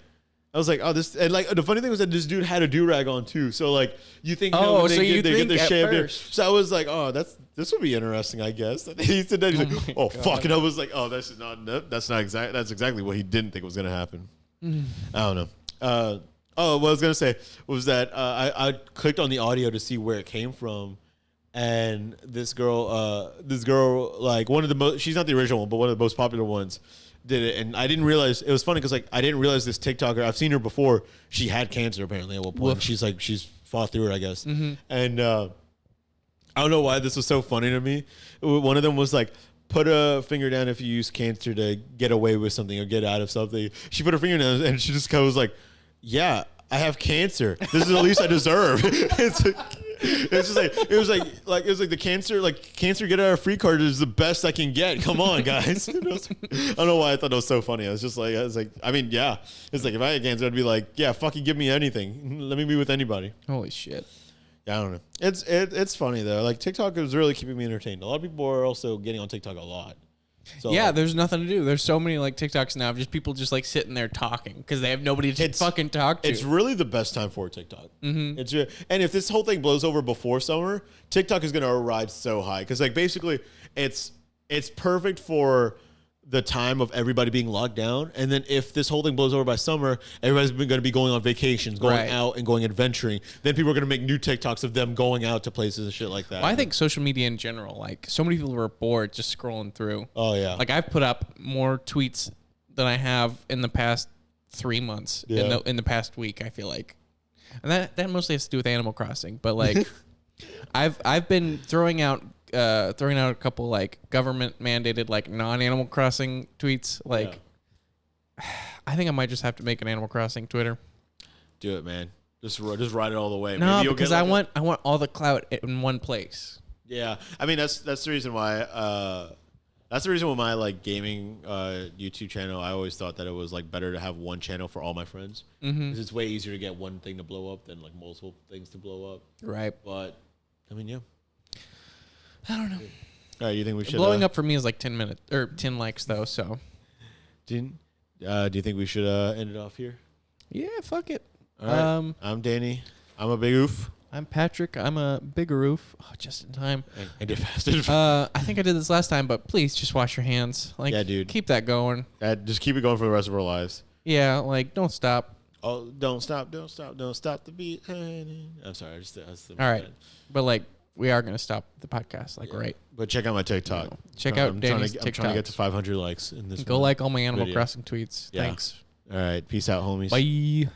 oh, this, and like the funny thing was that this dude had a do-rag on too. So like you think, so they get their shaved in. first. So I was like, oh, this would be interesting, I guess. And he said that he's like, oh fuck, and I was like, oh, that's exactly what he didn't think was gonna happen. I don't know. What I was gonna say was that I clicked on the audio to see where it came from. And this girl, like one of the most, she's not the original one, but one of the most popular ones did it. And I didn't realize, it was funny because like, I didn't realize this TikToker, I've seen her before. She had cancer apparently at one point. She's fought through it, I guess. Mm-hmm. And I don't know why this was so funny to me. One of them was like, put a finger down if you use cancer to get away with something or get out of something. She put her finger down and she just kind of was like, yeah, I have cancer. This is the least I deserve. It's just like it was like the cancer get out of free card is the best I can get. Come on, guys. I don't know why I thought it was so funny. I was like, I mean, yeah. It's like if I had cancer, I'd be like, yeah, fucking give me anything. Let me be with anybody. Holy shit. Yeah, I don't know. It's funny though. Like TikTok is really keeping me entertained. A lot of people are also getting on TikTok a lot. So, yeah, there's nothing to do. There's so many like TikToks now of just people just like sitting there talking because they have nobody to fucking talk to. It's really the best time for TikTok. Mm-hmm. And if this whole thing blows over before summer, TikTok is going to ride so high because like basically it's perfect for the time of everybody being locked down. And then if this whole thing blows over by summer, everybody's going to be going on vacations, going out and going adventuring. Then people are going to make new TikToks of them going out to places and shit like that. Well, I think social media in general, like so many people were bored just scrolling through. Oh yeah. Like I've put up more tweets than I have in the past 3 months in the past week, I feel like. And that mostly has to do with Animal Crossing, but like I've been throwing out a couple like government mandated like non-Animal Crossing tweets. Like, I think I might just have to make an Animal Crossing Twitter. Do it, man. Just ride it all the way. No, because I want all the clout in one place. Yeah, I mean that's the reason why. That's the reason with my like gaming YouTube channel. I always thought that it was like better to have one channel for all my friends because it's way easier to get one thing to blow up than like multiple things to blow up. Right. But I mean, yeah. I don't know. All right, you think we should blowing up for me is like 10 minutes or 10 likes though. So, do you think we should end it off here? Yeah, fuck it. All right. I'm Danny. I'm a Bigoof. I'm Patrick. I'm a Bigoofs. Oh, just in time. I did fast. I think I did this last time, but please just wash your hands. Like, yeah, dude. Keep that going. Just keep it going for the rest of our lives. Yeah, like don't stop. Oh, don't stop the beat. I'm sorry. All right, but like. We are going to stop the podcast, right? But check out my TikTok. Check out Danny's TikTok. I'm trying to get to 500 likes in this. Go like all my Animal Crossing tweets. Yeah. Thanks. All right. Peace out, homies. Bye.